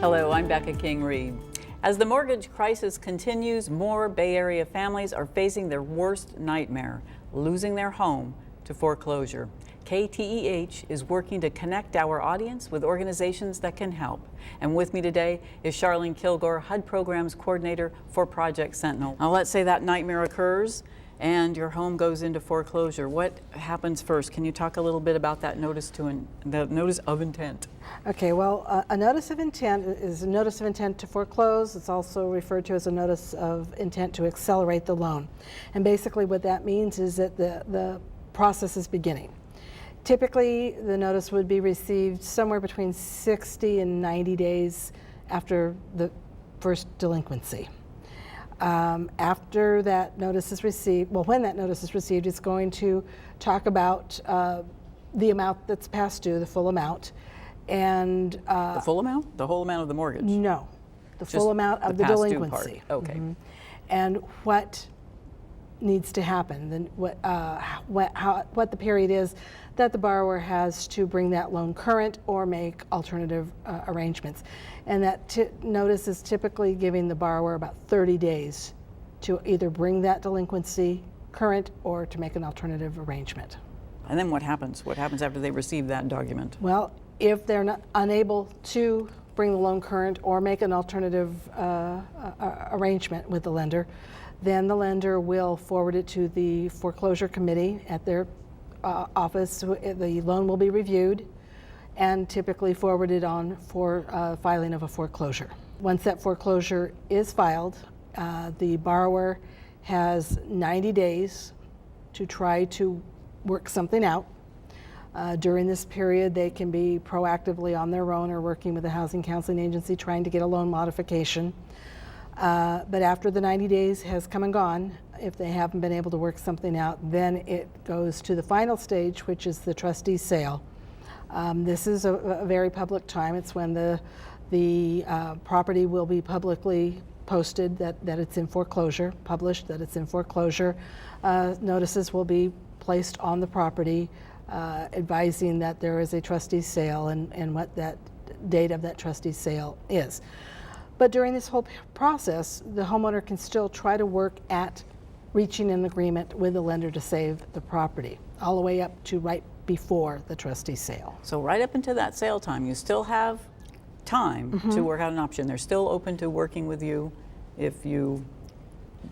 Hello, I'm Becca King-Reed. As the mortgage crisis continues, more Bay Area families are facing their worst nightmare, losing their home to foreclosure. KTEH is working to connect our audience with organizations that can help. And with me today is Sharleen Kilgore, HUD Programs Coordinator for Project Sentinel. Now let's say that nightmare occurs and your home goes into foreclosure. What happens first? Can you talk a little bit about that the notice of intent? Okay, well, a notice of intent is a notice of intent to foreclose. It's also referred to as a notice of intent to accelerate the loan. And basically what that means is that the process is beginning. Typically, the notice would be received somewhere between 60 and 90 days after the first delinquency. After that notice is received, well, when that notice is received, it's going to talk about the amount that's past due, the full amount, and the full amount? The whole amount of the mortgage? No, the Just full amount of the delinquency. Okay. Mm-hmm. And what needs to happen, then what the period is that the borrower has to bring that loan current or make alternative arrangements. And that notice is typically giving the borrower about 30 days to either bring that delinquency current or to make an alternative arrangement. And then what happens? What happens after they receive that document? Well, if they're unable to bring the loan current or make an alternative arrangement with the lender, then the lender will forward it to the foreclosure committee at their office. The loan will be reviewed and typically forwarded on for filing of a foreclosure. Once that foreclosure is filed, the borrower has 90 days to try to work something out. During this period, they can be proactively on their own or working with a housing counseling agency trying to get a loan modification. But after the 90 days has come and gone, if they haven't been able to work something out, then it goes to the final stage, which is the trustee sale. This is a very public time. It's when the property will be publicly posted that it's in foreclosure, published that it's in foreclosure. Notices will be placed on the property advising that there is a trustee sale and what that date of that trustee sale is. But during this whole process, the homeowner can still try to work at reaching an agreement with the lender to save the property, all the way up to right before the trustee sale. So right up until that sale time, you still have time to work out an option. They're still open to working with you if you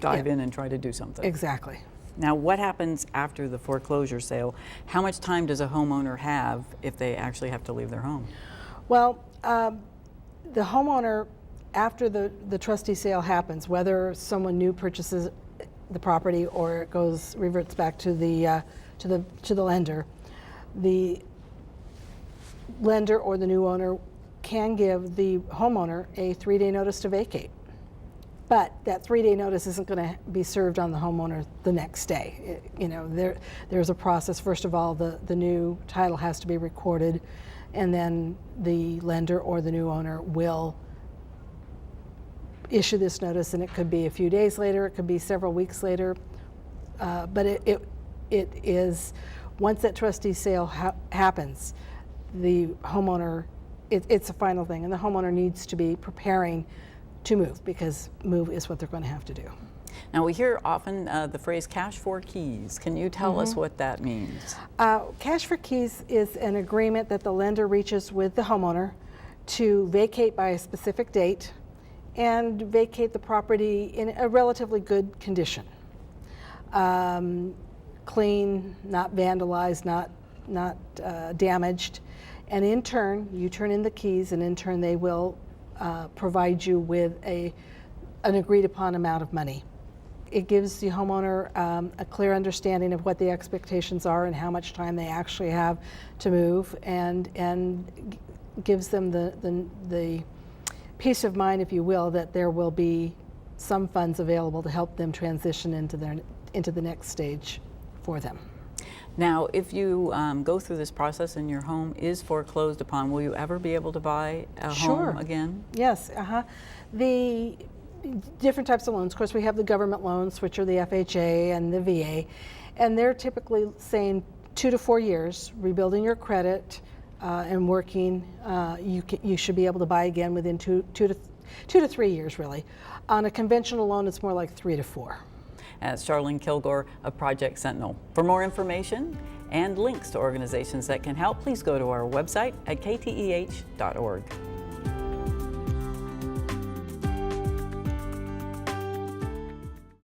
dive in and try to do something. Exactly. Now, what happens after the foreclosure sale? How much time does a homeowner have if they actually have to leave their home? Well, the homeowner, after the trustee sale happens, whether someone new purchases the property or it reverts back to the lender, the lender or the new owner can give the homeowner a 3-day notice to vacate. But that 3-day notice isn't going to be served on the homeowner the next day. There's a process. First of all, the new title has to be recorded, and then the lender or the new owner will issue this notice, and it could be a few days later, it could be several weeks later, but it is, once that trustee sale happens, the homeowner, it's a final thing, and the homeowner needs to be preparing to move, because move is what they're going to have to do. Now, we hear often the phrase cash for keys. Can you tell us what that means? Cash for keys is an agreement that the lender reaches with the homeowner to vacate by a specific date and vacate the property in a relatively good condition. Clean, not vandalized, not damaged. And in turn, you turn in the keys, and in turn they will provide you with an agreed upon amount of money. It gives the homeowner a clear understanding of what the expectations are and how much time they actually have to move, and gives them the peace of mind, if you will, that there will be some funds available to help them transition into the next stage for them. Now, if you go through this process and your home is foreclosed upon, will you ever be able to buy a home again? Yes. The different types of loans, of course, we have the government loans, which are the FHA and the VA, and they're typically saying 2 to 4 years, rebuilding your credit, and working, you should be able to buy again within two to 3 years, really. On a conventional loan, it's more like 3 to 4. That's Sharleen Kilgore of Project Sentinel. For more information and links to organizations that can help, please go to our website at kteh.org.